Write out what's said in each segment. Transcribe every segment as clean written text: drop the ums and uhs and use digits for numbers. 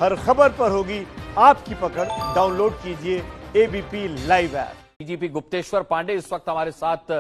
हर खबर पर होगी आपकी पकड़। डाउनलोड कीजिए ABP live app. DGP Gupteshwar Pandey इस वक्त हमारे साथ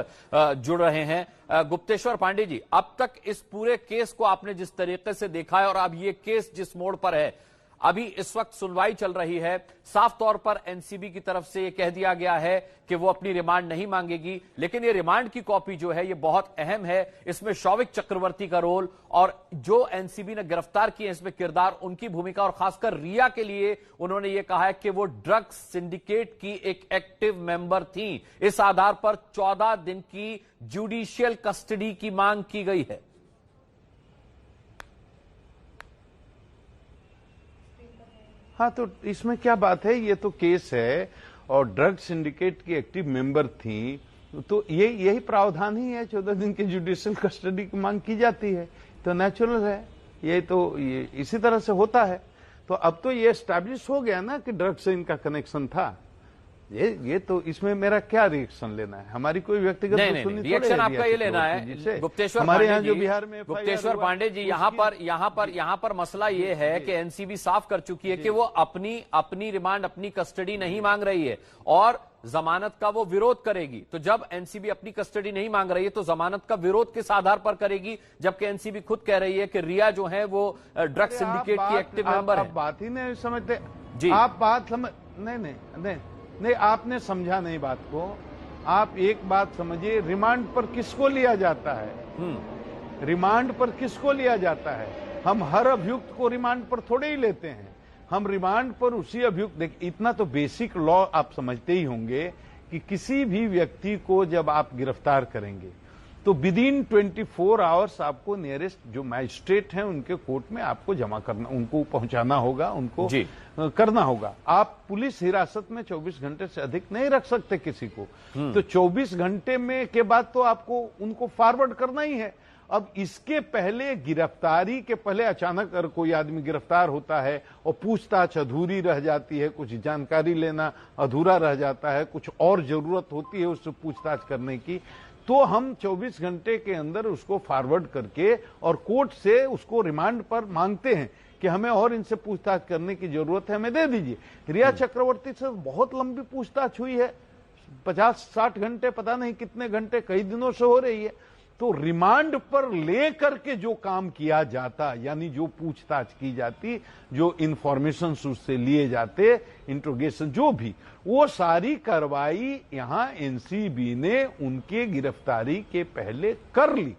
जुड़ रहे हैं। गुप्तेश्वर पांडे जी, अब तक इस पूरे केस को आपने जिस तरीके से देखा है और अब ये केस जिस मोड़ पर है, अभी इस वक्त सुनवाई चल रही है, साफ तौर पर एनसीबी की तरफ से यह कह दिया गया है कि वो अपनी रिमांड नहीं मांगेगी, लेकिन ये रिमांड की कॉपी जो है ये बहुत अहम है। इसमें शौविक चक्रवर्ती का रोल और जो एनसीबी ने गिरफ्तार किए इसमें किरदार, उनकी भूमिका और खासकर रिया के लिए उन्होंने ये कहा है कि वो ड्रग्स सिंडिकेट की एक एक्टिव मेंबर थी। इस आधार पर 14 दिन की जुडिशियल कस्टडी की मांग की गई है। हाँ, तो इसमें क्या बात है, ये तो केस है और ड्रग सिंडिकेट की एक्टिव मेंबर थी, तो यही प्रावधान ही है। 14 दिन की जुडिशियल कस्टडी की मांग की जाती है, तो नेचुरल है। ये इसी तरह से होता है। तो अब तो ये एस्टैब्लिश हो गया ना कि ड्रग से इनका कनेक्शन था। ये तो इसमें मेरा क्या रिएक्शन लेना है? हमारी कोई व्यक्तिगत नहीं, रिएक्शन आपका ये लेना है गुप्तेश्वर हमारे यहाँ पांडे जो जी, बिहार में गुप्तेश्वर पांडे जी, यहाँ पर मसला ये है कि एनसीबी साफ कर चुकी है कि वो अपनी रिमांड, अपनी कस्टडी नहीं मांग रही है और जमानत का वो विरोध करेगी। तो जब एनसीबी अपनी कस्टडी नहीं मांग रही है तो जमानत का विरोध किस आधार पर करेगी, जबकि एनसीबी खुद कह रही है कि रिया जो है वो ड्रग सिंडिकेट की एक्टिव मेंबर है। बात ही नहीं समझते जी, आप बात समझ नहीं, आपने समझा नहीं बात को। आप एक बात समझिए, रिमांड पर किसको लिया जाता है? रिमांड पर किसको लिया जाता है? हम हर अभियुक्त को रिमांड पर थोड़े ही लेते हैं। हम रिमांड पर उसी अभियुक्त, इतना तो बेसिक लॉ आप समझते ही होंगे कि किसी भी व्यक्ति को जब आप गिरफ्तार करेंगे तो विदिन 24 आवर्स आपको नियरेस्ट जो मैजिस्ट्रेट हैं उनके कोर्ट में आपको जमा करना, उनको पहुंचाना होगा, उनको करना होगा। आप पुलिस हिरासत में 24 घंटे से अधिक नहीं रख सकते किसी को। तो 24 घंटे में के बाद तो आपको उनको फॉरवर्ड करना ही है। अब इसके पहले, गिरफ्तारी के पहले अचानक अगर कोई आदमी गिरफ्तार होता है और पूछताछ अधूरी रह जाती है, कुछ जानकारी लेना अधूरा रह जाता है, कुछ और जरूरत होती है उससे पूछताछ करने की, तो हम 24 घंटे के अंदर उसको फॉरवर्ड करके और कोर्ट से उसको रिमांड पर मांगते हैं कि हमें और इनसे पूछताछ करने की जरूरत है, हमें दे दीजिए। रिया चक्रवर्ती से बहुत लंबी पूछताछ हुई है, 50-60 घंटे, पता नहीं कितने घंटे, कई दिनों से हो रही है। तो रिमांड पर लेकर के जो काम किया जाता, यानी जो पूछताछ की जाती, जो इंफॉर्मेशन उससे लिए जाते, इंट्रोगेशन जो भी, वो सारी कार्रवाई यहां एनसीबी ने उनके गिरफ्तारी के पहले कर ली।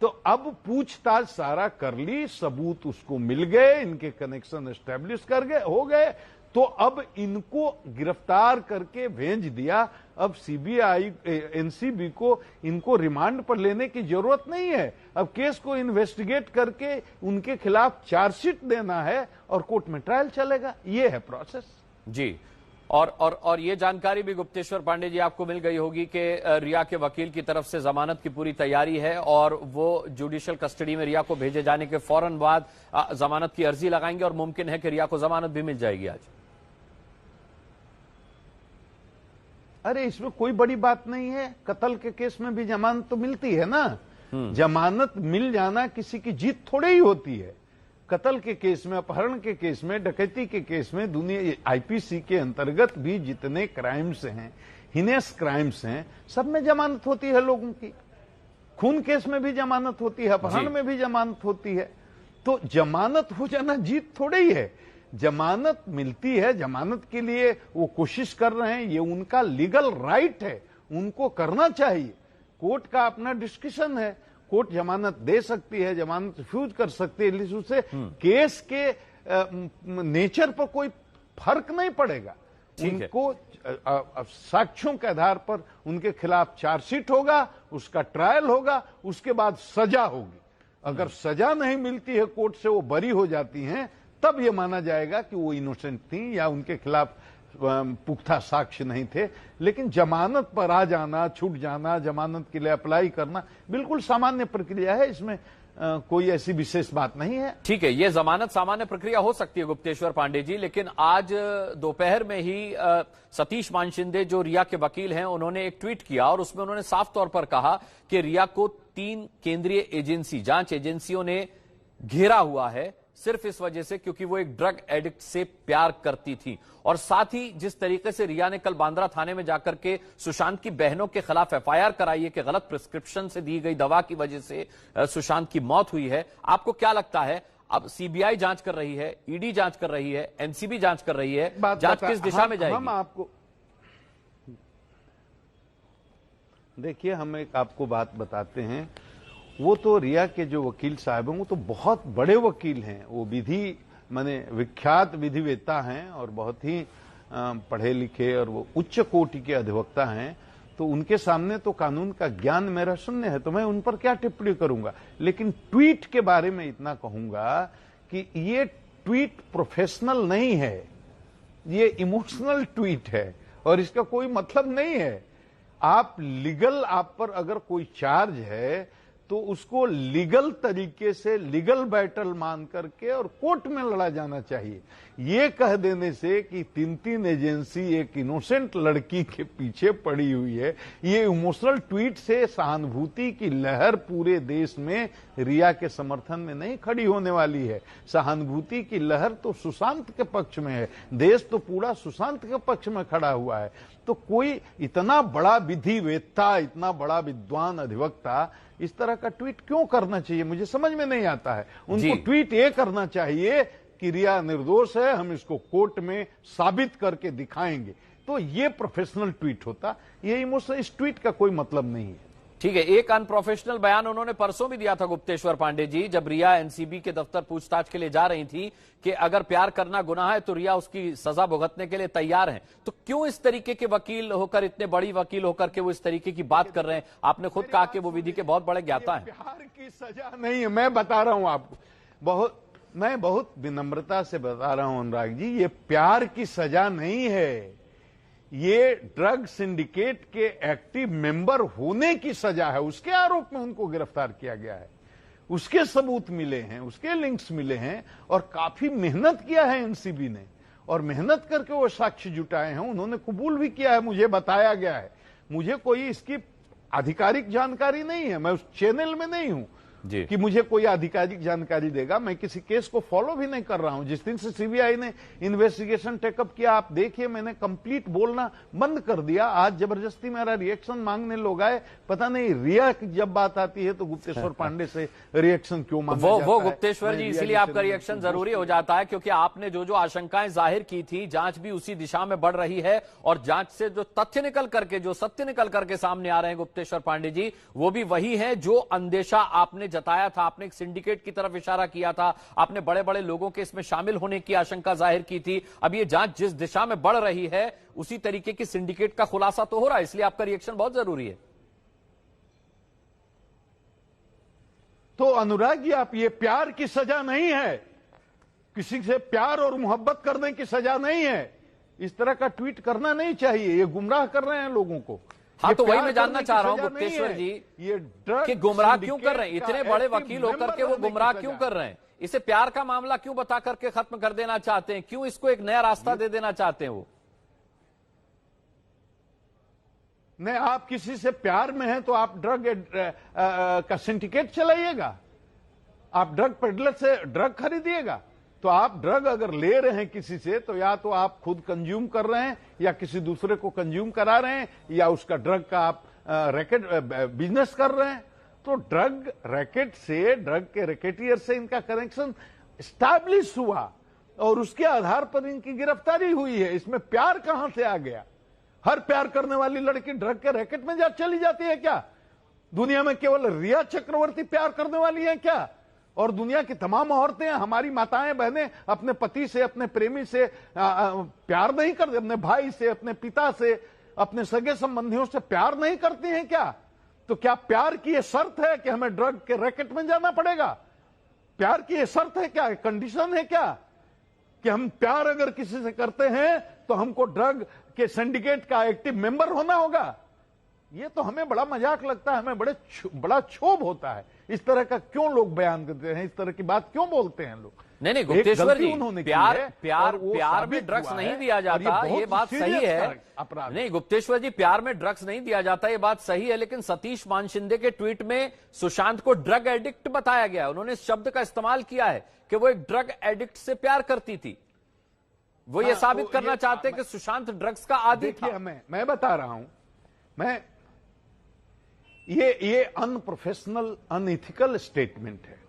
तो अब पूछताछ सारा कर ली, सबूत उसको मिल गए, इनके कनेक्शन एस्टेब्लिश कर गए, हो गए, तो अब इनको गिरफ्तार करके भेज दिया। अब सीबीआई, एनसीबी को इनको रिमांड पर लेने की जरूरत नहीं है। अब केस को इन्वेस्टिगेट करके उनके खिलाफ चार्जशीट देना है और कोर्ट में ट्रायल चलेगा। ये है प्रोसेस जी। और ये जानकारी भी गुप्तेश्वर पांडे जी आपको मिल गई होगी कि रिया के वकील की तरफ से जमानत की पूरी तैयारी है और वो जुडिशियल कस्टडी में रिया को भेजे जाने के फौरन बाद जमानत की अर्जी लगाएंगे और मुमकिन है कि रिया को जमानत भी मिल जाएगी आज। अरे इसमें कोई बड़ी बात नहीं है, कत्ल के केस में भी जमानत तो मिलती है ना। जमानत मिल जाना किसी की जीत थोड़ी ही होती है। कत्ल के केस में, अपहरण के केस में, डकैती के केस में, दुनिया आईपीसी के अंतर्गत भी जितने क्राइम्स हैं, हिनेस क्राइम्स हैं, सब में जमानत होती है लोगों की। खून केस में भी जमानत होती है, अपहरण में भी जमानत होती है। तो जमानत हो जाना जीत थोड़ी ही है। जमानत मिलती है, जमानत के लिए वो कोशिश कर रहे हैं, ये उनका लीगल राइट है, उनको करना चाहिए। कोर्ट का अपना डिस्कशन है, कोर्ट जमानत दे सकती है, जमानत रिफ्यूज कर सकती है, लेकिन उससे केस के नेचर पर कोई फर्क नहीं पड़ेगा। उनको साक्ष्यों के आधार पर उनके खिलाफ चार्जशीट होगा, उसका ट्रायल होगा, उसके बाद सजा होगी। अगर सजा नहीं मिलती है कोर्ट से, वो बरी हो जाती हैं, तब ये माना जाएगा कि वो इनोसेंट थी या उनके खिलाफ पुख्ता साक्ष्य नहीं थे। लेकिन जमानत पर आ जाना, छूट जाना, जमानत के लिए अप्लाई करना बिल्कुल सामान्य प्रक्रिया है, इसमें कोई ऐसी विशेष बात नहीं है। ठीक है, ये जमानत सामान्य प्रक्रिया हो सकती है गुप्तेश्वर पांडे जी, लेकिन आज दोपहर में ही सतीश मानशिंदे जो रिया के वकील हैं, उन्होंने एक ट्वीट किया और उसमें उन्होंने साफ तौर पर कहा कि रिया को 3 केंद्रीय एजेंसी, जांच एजेंसियों ने घेरा हुआ है, सिर्फ इस वजह से क्योंकि वो एक ड्रग एडिक्ट से प्यार करती थी। और साथ ही जिस तरीके से रिया ने कल बांद्रा थाने में जाकर के सुशांत की बहनों के खिलाफ एफआईआर कराई है कि गलत प्रिस्क्रिप्शन से दी गई दवा की वजह से सुशांत की मौत हुई है, आपको क्या लगता है अब सीबीआई जांच कर रही है, ईडी जांच कर रही है, एनसीबी जांच कर रही है, जांच किस दिशा में जाएगी? हम आपको देखिए, हम एक आपको बात बताते हैं। वो तो रिया के जो वकील साहब हैं वो तो बहुत बड़े वकील हैं, वो विधि माने विख्यात विधिवेत्ता हैं और बहुत ही पढ़े लिखे और वो उच्च कोटि के अधिवक्ता हैं। तो उनके सामने तो कानून का ज्ञान मेरा शून्य है, तो मैं उन पर क्या टिप्पणी करूंगा। लेकिन ट्वीट के बारे में इतना कहूंगा कि ये ट्वीट प्रोफेशनल नहीं है, ये इमोशनल ट्वीट है और इसका कोई मतलब नहीं है। आप पर अगर कोई चार्ज है तो उसको लीगल तरीके से लीगल बैटल मान करके और कोर्ट में लड़ा जाना चाहिए। ये कह देने से कि तीन एजेंसी एक इनोसेंट लड़की के पीछे पड़ी हुई है, ये इमोशनल ट्वीट से सहानुभूति की लहर पूरे देश में रिया के समर्थन में नहीं खड़ी होने वाली है। सहानुभूति की लहर तो सुशांत के पक्ष में है, देश तो पूरा सुशांत के पक्ष में खड़ा हुआ है। तो कोई इतना बड़ा विधिवेत्ता, इतना बड़ा विद्वान अधिवक्ता इस तरह का ट्वीट क्यों करना चाहिए, मुझे समझ में नहीं आता है। उनको ट्वीट ये करना चाहिए कि रिया निर्दोष है, हम इसको कोर्ट में साबित करके दिखाएंगे, तो ये प्रोफेशनल ट्वीट होता। ये इमोशनल, इस ट्वीट का कोई मतलब नहीं है। ठीक है, एक अनप्रोफेशनल बयान उन्होंने परसों भी दिया था गुप्तेश्वर पांडे जी, जब रिया एनसीबी के दफ्तर पूछताछ के लिए जा रही थी कि अगर प्यार करना गुनाह है तो रिया उसकी सजा भुगतने के लिए तैयार हैं। तो क्यों इस तरीके के वकील होकर, इतने बड़ी वकील होकर के वो इस तरीके की बात कर रहे हैं? आपने खुद कहा कि वो विधि के बहुत बड़े ज्ञाता हैं। प्यार की सजा नहीं है, मैं बता रहा हूं आपको, मैं बहुत विनम्रता से बता रहा हूं अनुराग जी, ये प्यार की सजा नहीं है, ये ड्रग सिंडिकेट के एक्टिव मेंबर होने की सजा है। उसके आरोप में उनको गिरफ्तार किया गया है, उसके सबूत मिले हैं, उसके लिंक्स मिले हैं और काफी मेहनत किया है एनसीबी ने और मेहनत करके वो साक्ष्य जुटाए हैं। उन्होंने कबूल भी किया है, मुझे बताया गया है। मुझे कोई इसकी आधिकारिक जानकारी नहीं है, मैं उस चैनल में नहीं हूं कि मुझे कोई आधिकारिक जानकारी देगा। मैं किसी केस को फॉलो भी नहीं कर रहा हूं। जिस दिन से सीबीआई ने इन्वेस्टिगेशन टेकअप किया, आप देखिए मैंने कंप्लीट बोलना बंद कर दिया। आज जबरदस्ती मेरा रिएक्शन मांगने लोग आए, पता नहीं रिया की जब बात आती है तो गुप्तेश्वर पांडे से रिएक्शन क्यों मांगा जाता है। वो गुप्तेश्वर जी, इसीलिए आपका रिएक्शन जरूरी हो जाता है क्योंकि आपने जो आशंकाएं जाहिर की थी, जांच भी उसी दिशा में बढ़ रही है और जांच से जो तथ्य निकल करके, जो सत्य निकल करके सामने आ रहे हैं गुप्तेश्वर पांडे जी, वो भी वही है जो अंदेशा आपने जताया था। आपने एक सिंडिकेट की तरफ इशारा किया था, आपने बड़े बड़े लोगों के इसमें शामिल होने की आशंका जाहिर की थी। अब ये जांच जिस दिशा में बढ़ रही है उसी तरीके की सिंडिकेट का खुलासा तो हो रहा है, इसलिए आपका रिएक्शन बहुत जरूरी है। तो अनुराग जी, आप ये प्यार की सजा नहीं है, किसी से प्यार और मोहब्बत करने की सजा नहीं है। इस तरह का ट्वीट करना नहीं चाहिए, ये गुमराह कर रहे हैं लोगों को। हाँ, तो वही मैं जानना चाह रहा हूं गुप्तेश्वर जी, ये कि गुमराह क्यों कर रहे हैं? इतने बड़े वकील होकर के वो गुमराह क्यों कर रहे हैं? इसे प्यार का मामला क्यों बता करके खत्म कर देना चाहते हैं? क्यों इसको एक नया रास्ता दे देना चाहते हैं वो? नहीं, आप किसी से प्यार में हैं तो आप ड्रग का सिंडिकेट चलाइएगा, आप ड्रग पेडलर से ड्रग खरीदिएगा। तो आप ड्रग अगर ले रहे हैं किसी से, तो या तो आप खुद कंज्यूम कर रहे हैं या किसी दूसरे को कंज्यूम करा रहे हैं या उसका ड्रग का आप रैकेट बिजनेस कर रहे हैं। तो ड्रग रैकेट से, ड्रग के रैकेटियर से इनका कनेक्शन स्टैब्लिश हुआ और उसके आधार पर इनकी गिरफ्तारी हुई है। इसमें प्यार कहां से आ गया? हर प्यार करने वाली लड़की ड्रग के रैकेट में चली जाती है क्या? दुनिया में केवल रिया चक्रवर्ती प्यार करने वाली है क्या? और दुनिया की तमाम औरतें, हमारी माताएं बहनें अपने पति से, अपने प्रेमी से प्यार नहीं करती? अपने भाई से, अपने पिता से, अपने सगे संबंधियों से प्यार नहीं करती हैं क्या? तो क्या प्यार की यह शर्त है कि हमें ड्रग के रैकेट में जाना पड़ेगा? प्यार की यह शर्त है क्या, कंडीशन है क्या कि हम प्यार अगर किसी से करते हैं तो हमको ड्रग के सिंडिकेट का एक्टिव मेंबर होना होगा? ये तो हमें बड़ा मजाक लगता है, हमें बड़ा क्षोभ होता है। इस तरह का क्यों लोग बयान करते हैं, इस तरह की बात क्यों बोलते हैं लोग? नहीं गुप्तेश्वर जी, उन्होंने प्यार की है प्यार और वो प्यार में साबित ड्रग्स हुआ नहीं है, दिया और जाता, बहुत ये बात सही serious है। अपराध। नहीं गुप्तेश्वर जी, प्यार में ड्रग्स नहीं दिया जाता, ये बात सही है, लेकिन सतीश मानशिंदे के ट्वीट में सुशांत को ड्रग एडिक्ट बताया गया है। उन्होंने इस शब्द का इस्तेमाल किया है कि वो एक ड्रग एडिक्ट से प्यार करती थी। वो ये साबित करना चाहते हैं कि सुशांत ड्रग्स का आदी था। मैं बता रहा हूं, मैं ये अनप्रोफेशनल अनइथिकल स्टेटमेंट है।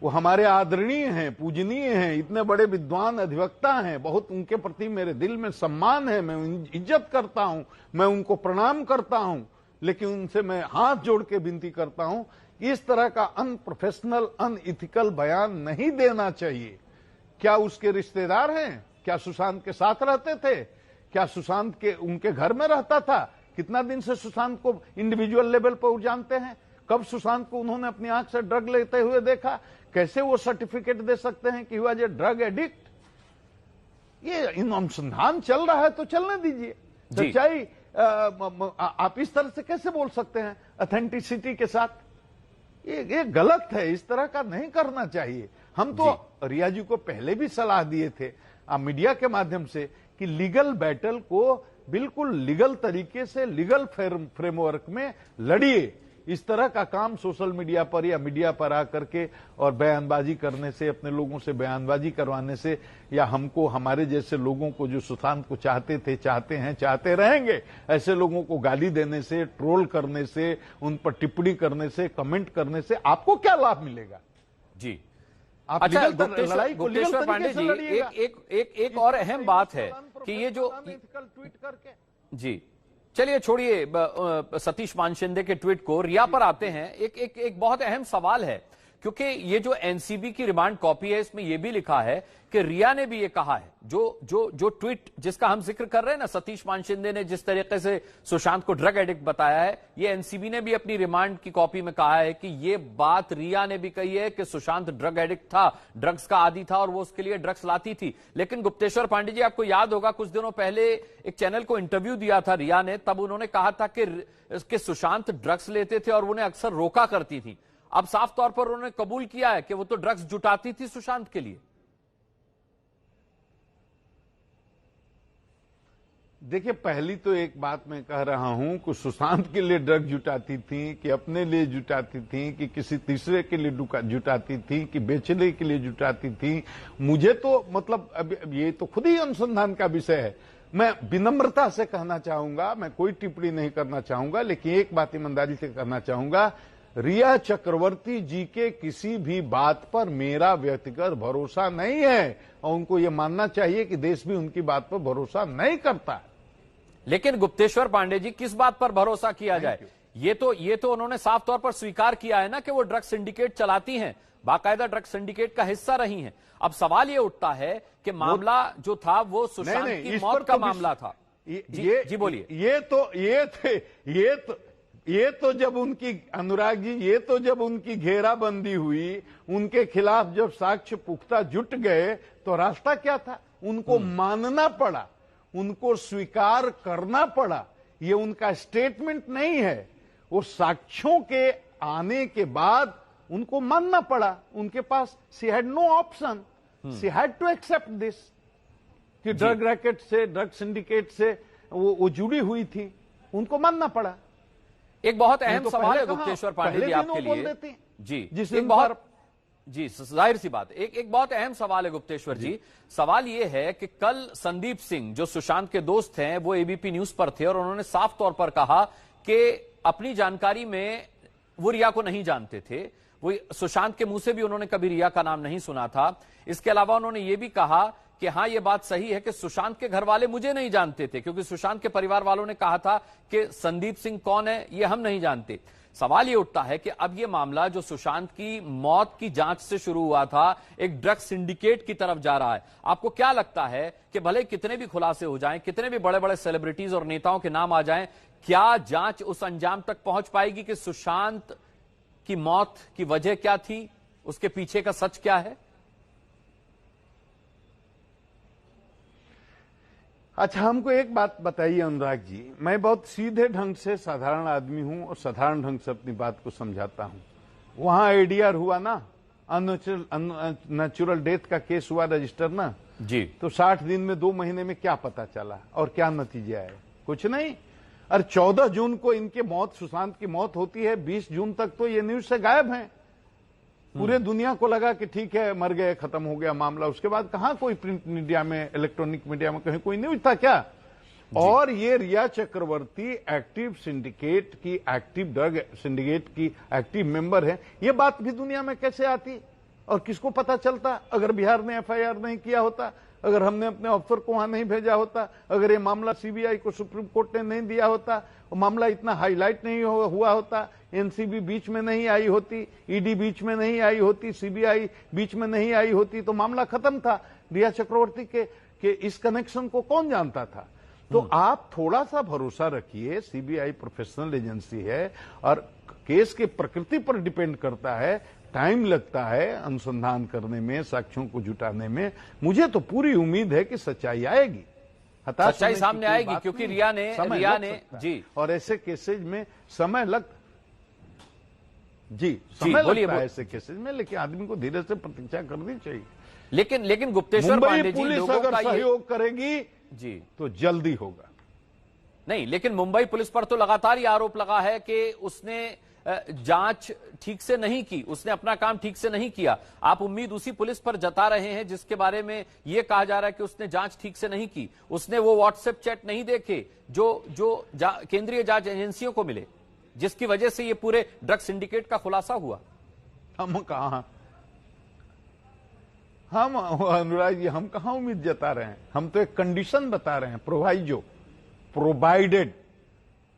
वो हमारे आदरणीय हैं, पूजनीय हैं, इतने बड़े विद्वान अधिवक्ता हैं, बहुत उनके प्रति मेरे दिल में सम्मान है, मैं इज्जत करता हूं, मैं उनको प्रणाम करता हूं, लेकिन उनसे मैं हाथ जोड़ के विनती करता हूं, इस तरह का अनप्रोफेशनल अनइथिकल बयान नहीं देना चाहिए। क्या उसके रिश्तेदार हैं? क्या सुशांत के साथ रहते थे? क्या सुशांत के उनके घर में रहता था? कितना दिन से सुशांत को इंडिविजुअल लेवल पर जानते हैं? कब सुशांत को उन्होंने अपनी आंख से ड्रग लेते हुए देखा? कैसे वो सर्टिफिकेट दे सकते हैं कि हुआ ये ड्रग एडिक्ट? ये अनुसंधान चल रहा है तो चलने दीजिए। सच्चाई आप इस तरह से कैसे बोल सकते हैं ऑथेंटिसिटी के साथ? ये गलत है, इस तरह का नहीं करना चाहिए। हम तो रिया जी को पहले भी सलाह दिए थे मीडिया के माध्यम से कि लीगल बैटल को बिल्कुल लीगल तरीके से लीगल फ्रेमवर्क में लड़िए। इस तरह का काम सोशल मीडिया पर या मीडिया पर आकर के और बयानबाजी करने से, अपने लोगों से बयानबाजी करवाने से, या हमको, हमारे जैसे लोगों को जो सुशांत को चाहते थे, चाहते हैं, चाहते रहेंगे, ऐसे लोगों को गाली देने से, ट्रोल करने से, उन पर टिप्पणी करने से, कमेंट करने से आपको क्या लाभ मिलेगा? जी अच्छा, गुप्तेश्वर पांडे जी, एक और अहम बात है कि ये जो ट्वीट करके, जी चलिए छोड़िए सतीश मानशिंदे के ट्वीट को, रिया पर आते हैं। एक बहुत अहम सवाल है, क्योंकि ये जो एनसीबी की रिमांड कॉपी है, इसमें यह भी लिखा है कि रिया ने भी ये कहा है, जो ट्वीट जिसका हम जिक्र कर रहे हैं ना, सतीश मानशिंदे ने जिस तरीके से सुशांत को ड्रग एडिक्ट बताया है, ये एनसीबी ने भी अपनी रिमांड की कॉपी में कहा है कि ये बात रिया ने भी कही है कि सुशांत ड्रग एडिक्ट था, ड्रग्स का आदी था और वो उसके लिए ड्रग्स लाती थी। लेकिन गुप्तेश्वर पांडे जी, आपको याद होगा कुछ दिनों पहले एक चैनल को इंटरव्यू दिया था रिया ने, तब उन्होंने कहा था कि सुशांत ड्रग्स लेते थे और उन्हें अक्सर रोका करती थी। अब साफ तौर पर उन्होंने कबूल किया है कि वो तो ड्रग्स जुटाती थी सुशांत के लिए। देखिए, पहली तो एक बात मैं कह रहा हूं कि सुशांत के लिए ड्रग जुटाती थी, कि अपने लिए जुटाती थी, कि किसी तीसरे के लिए जुटाती थी, कि बेचने के लिए जुटाती थी, मुझे तो मतलब अब ये तो खुद ही अनुसंधान का विषय है। मैं विनम्रता से कहना चाहूंगा, मैं कोई टिप्पणी नहीं करना चाहूंगा, लेकिन एक बात ईमानदारी से करना चाहूंगा, रिया चक्रवर्ती जी के किसी भी बात पर मेरा व्यक्तिगत भरोसा नहीं है, और उनको ये मानना चाहिए कि देश भी उनकी बात पर भरोसा नहीं करता। लेकिन गुप्तेश्वर पांडे जी, किस बात पर भरोसा किया जाए? ये तो उन्होंने साफ तौर पर स्वीकार किया है ना कि वो ड्रग सिंडिकेट चलाती हैं, बाकायदा ड्रग सिंडिकेट का हिस्सा रही हैं। अब सवाल ये उठता है कि मामला जो था वो सुशांत की मौत का मामला था। जी बोलिए। ये तो जब उनकी, अनुराग जी, ये तो जब उनकी घेराबंदी हुई, उनके खिलाफ जब साक्ष्य पुख्ता जुट गए, तो रास्ता क्या था? उनको मानना पड़ा, उनको स्वीकार करना पड़ा। ये उनका स्टेटमेंट नहीं है, वो साक्ष्यों के आने के बाद उनको मानना पड़ा। उनके पास she had no option, she had to accept this कि ड्रग रैकेट से, ड्रग सिंडिकेट से वो जुड़ी हुई थी, उनको मानना पड़ा। एक बहुत अहम सवाल है गुप्तेश्वर पांडे जी आपके लिए। जी एक बहुत, जी जाहिर सी बात, एक बहुत अहम सवाल है गुप्तेश्वर जी। सवाल यह है कि कल संदीप सिंह जो सुशांत के दोस्त हैं, वो एबीपी न्यूज पर थे और उन्होंने साफ तौर पर कहा कि अपनी जानकारी में वो रिया को नहीं जानते थे। वो सुशांत के मुंह से भी उन्होंने कभी रिया का नाम नहीं सुना था। इसके अलावा उन्होंने ये भी कहा कि हां, यह बात सही है कि सुशांत के घर वाले मुझे नहीं जानते थे, क्योंकि सुशांत के परिवार वालों ने कहा था कि संदीप सिंह कौन है ये हम नहीं जानते। सवाल ये उठता है कि अब ये मामला जो सुशांत की मौत की जांच से शुरू हुआ था, एक ड्रग सिंडिकेट की तरफ जा रहा है। आपको क्या लगता है कि भले कितने भी खुलासे हो जाएं, कितने भी बड़े बड़े सेलिब्रिटीज और नेताओं के नाम आ जाएं, क्या जांच उस अंजाम तक पहुंच पाएगी कि सुशांत की मौत की वजह क्या थी, उसके पीछे का सच क्या है? अच्छा, हमको एक बात बताइए अनुराग जी, मैं बहुत सीधे ढंग से साधारण आदमी हूं और साधारण ढंग से अपनी बात को समझाता हूं। वहां एडीआर हुआ ना, अननेचुरल डेथ का केस हुआ रजिस्टर ना जी, तो 60 दिन में 2 महीने में क्या पता चला और क्या नतीजा है? कुछ नहीं। और 14 जून को इनके मौत, सुशांत की मौत होती है, 20 जून तक तो ये न्यूज से गायब हैं। पूरे दुनिया को लगा कि ठीक है, मर गए, खत्म हो गया मामला। उसके बाद कहां कोई प्रिंट मीडिया में, इलेक्ट्रॉनिक मीडिया में कहीं कोई न्यूज था क्या? और ये रिया चक्रवर्ती एक्टिव सिंडिकेट की, एक्टिव ड्रग सिंडिकेट की एक्टिव मेंबर है, ये बात भी दुनिया में कैसे आती और किसको पता चलता? अगर बिहार ने एफआईआर नहीं किया होता, अगर हमने अपने अफसर को वहां नहीं भेजा होता, अगर ये मामला सीबीआई को सुप्रीम कोर्ट ने नहीं दिया होता, और मामला इतना हाईलाइट नहीं हुआ होता, एनसीबी बीच में नहीं आई होती, ईडी बीच में नहीं आई होती, सीबीआई बीच में नहीं आई होती, तो मामला खत्म था। रिया चक्रवर्ती के इस कनेक्शन को कौन जानता था? तो आप थोड़ा सा भरोसा रखिए, सीबीआई प्रोफेशनल एजेंसी है और केस की प्रकृति पर डिपेंड करता है, टाइम लगता है अनुसंधान करने में, साक्ष्यों को जुटाने में। मुझे तो पूरी उम्मीद है कि सच्चाई आएगी, सच्चाई सामने आएगी, क्योंकि रिया ने जी, और ऐसे केसेज में समय लगता है ऐसे केसेज में, लेकिन आदमी को धीरे से प्रतीक्षा करनी चाहिए। लेकिन गुप्तेश्वर पांडे जी, पुलिस अगर सहयोग करेगी जी तो जल्दी होगा। नहीं, लेकिन मुंबई पुलिस पर तो लगातार ये आरोप लगा है कि उसने जांच ठीक से नहीं की, उसने अपना काम ठीक से नहीं किया। आप उम्मीद उसी पुलिस पर जता रहे हैं जिसके बारे में यह कहा जा रहा है कि उसने जांच ठीक से नहीं की, उसने वो व्हाट्सएप चैट नहीं देखे जो केंद्रीय जांच एजेंसियों को मिले, जिसकी वजह से ये पूरे ड्रग सिंडिकेट का खुलासा हुआ। हम अनुराग जी, हम कहां उम्मीद जता रहे हैं? हम तो एक कंडीशन बता रहे हैं, provided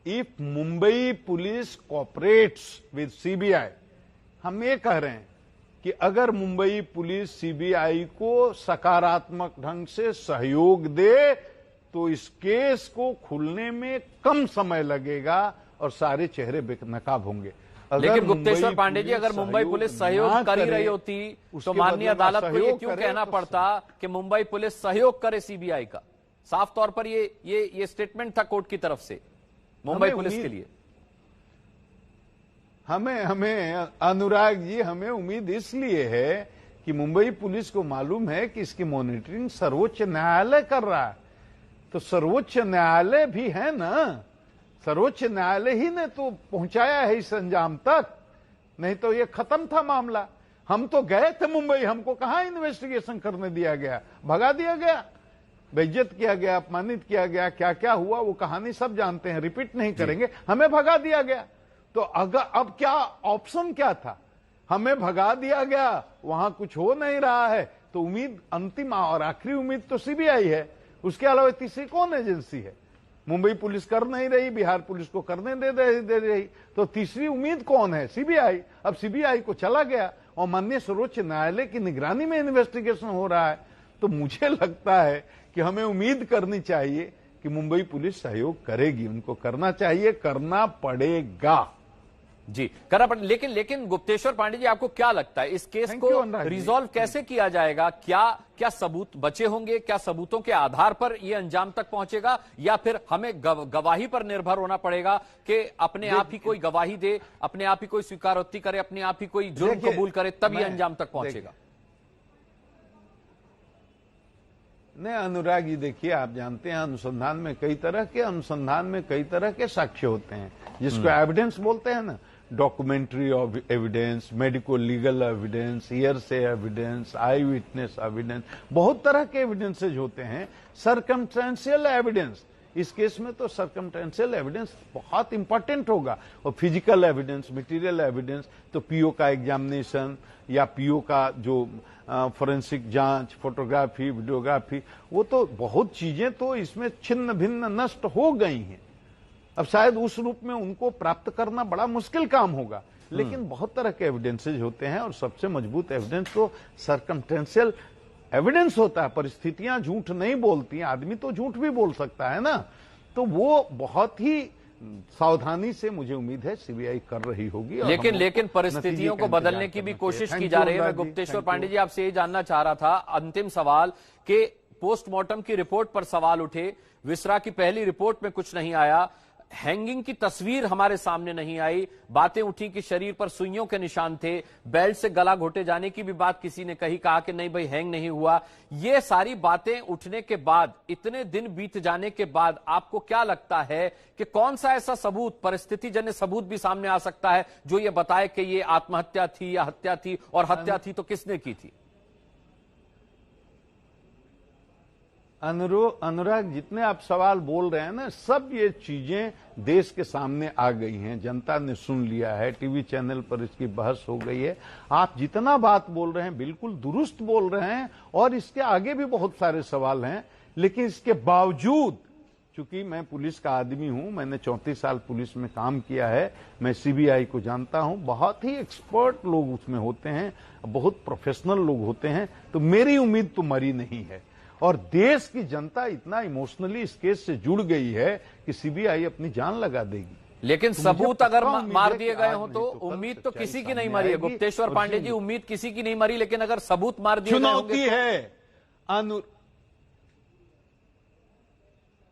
if Mumbai police cooperates with CBI. हम ये कह रहे हैं कि अगर मुंबई पुलिस सीबीआई को सकारात्मक ढंग से सहयोग दे तो इस केस को खुलने में कम समय लगेगा और सारे चेहरे बेनकाब होंगे। लेकिन गुप्तेश्वर पांडे जी, अगर मुंबई पुलिस सहयोग कर ही रही होती तो माननीय अदालत को ये क्यों कहना पड़ता कि मुंबई पुलिस सहयोग करे सीबीआई का? साफ तौर पर ये स्टेटमेंट था कोर्ट की तरफ से मुंबई पुलिस के लिए। हमें अनुराग जी, हमें उम्मीद इसलिए है कि मुंबई पुलिस को मालूम है कि इसकी मॉनिटरिंग सर्वोच्च न्यायालय कर रहा है, तो सर्वोच्च न्यायालय भी है ना, सर्वोच्च न्यायालय ही ने तो पहुंचाया है इस अंजाम तक, नहीं तो ये खत्म था मामला। हम तो गए थे मुंबई, हमको कहां इन्वेस्टिगेशन करने दिया गया, भगा दिया गया, बेइज्जत किया गया, अपमानित किया गया, क्या क्या हुआ वो कहानी सब जानते हैं, रिपीट नहीं करेंगे। हमें भगा दिया गया, तो अगर अब क्या ऑप्शन क्या था? हमें भगा दिया गया, वहां कुछ हो नहीं रहा है, तो उम्मीद अंतिम और आखिरी उम्मीद तो सीबीआई है। उसके अलावा तीसरी कौन एजेंसी है? मुंबई पुलिस कर नहीं रही, बिहार पुलिस को करने दे रही, तो तीसरी उम्मीद कौन है? सीबीआई। अब सीबीआई को चला गया और माननीय सर्वोच्च न्यायालय की निगरानी में इन्वेस्टिगेशन हो रहा है, तो मुझे लगता है कि हमें उम्मीद करनी चाहिए कि मुंबई पुलिस सहयोग करेगी, उनको करना चाहिए, करना पड़ेगा जी, करना पड़ेगा। लेकिन गुप्तेश्वर पांडे जी, आपको क्या लगता है इस केस को रिजॉल्व कैसे किया जाएगा? क्या सबूत बचे होंगे? क्या सबूतों के आधार पर यह अंजाम तक पहुंचेगा, या फिर हमें गवाही पर निर्भर होना पड़ेगा कि अपने आप ही कोई गवाही दे, अपने आप ही कोई स्वीकारोक्ति करे, अपने आप ही कोई जुर्म कबूल करे, तब यह अंजाम तक पहुंचेगा? नहीं अनुराग जी, देखिए, आप जानते हैं अनुसंधान में कई तरह के साक्ष्य होते हैं, जिसको एविडेंस बोलते हैं ना, documentary of evidence, medico legal evidence, hearsay evidence, I witness evidence, बहुत तरह के एविडेंसेज होते हैं। सर्कमस्टेंशियल एविडेंस, इस केस में तो सर्कमस्टेंशियल एविडेंस बहुत इंपॉर्टेंट होगा, और फिजिकल एविडेंस, मटेरियल एविडेंस, तो पीओ का एग्जामिनेशन या पीओ का जो फॉरेंसिक जांच, फोटोग्राफी, वीडियोग्राफी, वो तो बहुत चीजें तो इसमें छिन्न भिन्न नष्ट हो गई हैं। अब शायद उस रूप में उनको प्राप्त करना बड़ा मुश्किल काम होगा, लेकिन बहुत तरह के एविडेंसेज होते हैं, और सबसे मजबूत एविडेंस तो सर्कमस्टेंशियल एविडेंस होता है। परिस्थितियां झूठ नहीं बोलती, आदमी तो झूठ भी बोल सकता है ना, तो वो बहुत ही सावधानी से मुझे उम्मीद है सीबीआई कर रही होगी। लेकिन परिस्थितियों को बदलने की भी कोशिश की जा रही है। मैं गुप्तेश्वर पांडे जी, आपसे ये जानना चाह रहा था, अंतिम सवाल, कि पोस्टमार्टम की रिपोर्ट पर सवाल उठे, विसरा की पहली रिपोर्ट में कुछ नहीं आया, हैंगिंग की तस्वीर हमारे सामने नहीं आई। बातें उठी कि शरीर पर सुइयों के निशान थे, बेल्ट से गला घोटे जाने की भी बात किसी ने कहा कि नहीं भाई हैंग नहीं हुआ। ये सारी बातें उठने के बाद, इतने दिन बीत जाने के बाद आपको क्या लगता है कि कौन सा ऐसा सबूत, परिस्थितिजन्य सबूत भी सामने आ सकता है जो ये बताए कि ये आत्महत्या थी या हत्या थी, और हत्या थी तो किसने की थी? अनुराग, जितने आप सवाल बोल रहे हैं ना, सब ये चीजें देश के सामने आ गई हैं, जनता ने सुन लिया है, टीवी चैनल पर इसकी बहस हो गई है। आप जितना बात बोल रहे हैं बिल्कुल दुरुस्त बोल रहे हैं, और इसके आगे भी बहुत सारे सवाल हैं। लेकिन इसके बावजूद, चूंकि मैं पुलिस का आदमी हूं, मैंने 34 साल पुलिस में काम किया है, मैं सीबीआई को जानता हूं, बहुत ही एक्सपर्ट लोग उसमें होते हैं, बहुत प्रोफेशनल लोग होते हैं, तो मेरी उम्मीद तो मरी नहीं है। और देश की जनता इतना इमोशनली इस केस से जुड़ गई है कि सीबीआई अपनी जान लगा देगी। लेकिन सबूत अगर मार दिए गए हो तो उम्मीद तो किसी की नहीं मरी है गुप्तेश्वर पांडे जी, उम्मीद किसी की नहीं मरी, लेकिन अगर सबूत मार दिए गए होंगे चुनौती है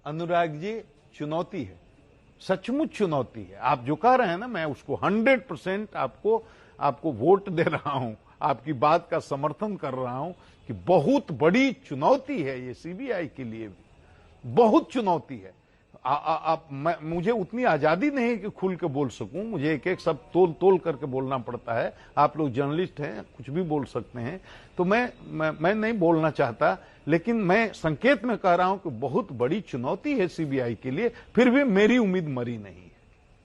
अनुराग जी, चुनौती है, सचमुच चुनौती है। आप जो कह रहे हैं ना, मैं उसको 100% आपको वोट दे रहा हूं, आपकी बात का समर्थन कर रहा हूं कि बहुत बड़ी चुनौती है ये सीबीआई के लिए भी, बहुत चुनौती है। मुझे उतनी आजादी नहीं कि खुल के बोल सकूं, मुझे एक एक सब तोल करके बोलना पड़ता है। आप लोग जर्नलिस्ट हैं, कुछ भी बोल सकते हैं, तो मैं नहीं बोलना चाहता, लेकिन मैं संकेत में कह रहा हूं कि बहुत बड़ी चुनौती है सीबीआई के लिए, फिर भी मेरी उम्मीद मरी नहीं है।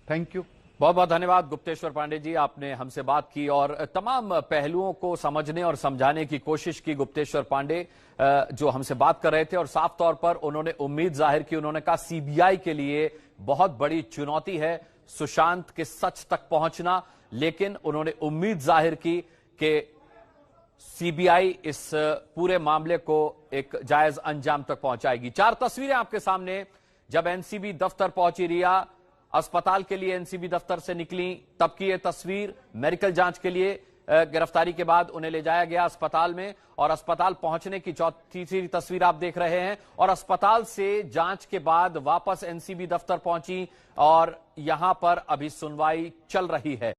Thank you. बहुत बहुत धन्यवाद गुप्तेश्वर पांडे जी, आपने हमसे बात की और तमाम पहलुओं को समझने और समझाने की कोशिश की। गुप्तेश्वर पांडे जो हमसे बात कर रहे थे, और साफ तौर पर उन्होंने उम्मीद जाहिर की। उन्होंने कहा सीबीआई के लिए बहुत बड़ी चुनौती है सुशांत के सच तक पहुंचना, लेकिन उन्होंने उम्मीद जाहिर की कि सीबीआई इस पूरे मामले को एक जायज अंजाम तक पहुंचाएगी। 4 तस्वीरें आपके सामने। जब एनसीबी दफ्तर पहुंची रिया, अस्पताल के लिए एनसीबी दफ्तर से निकली, तब की यह तस्वीर। मेडिकल जांच के लिए गिरफ्तारी के बाद उन्हें ले जाया गया अस्पताल में, और अस्पताल पहुंचने की तीसरी तस्वीर आप देख रहे हैं। और अस्पताल से जांच के बाद वापस एनसीबी दफ्तर पहुंची, और यहां पर अभी सुनवाई चल रही है।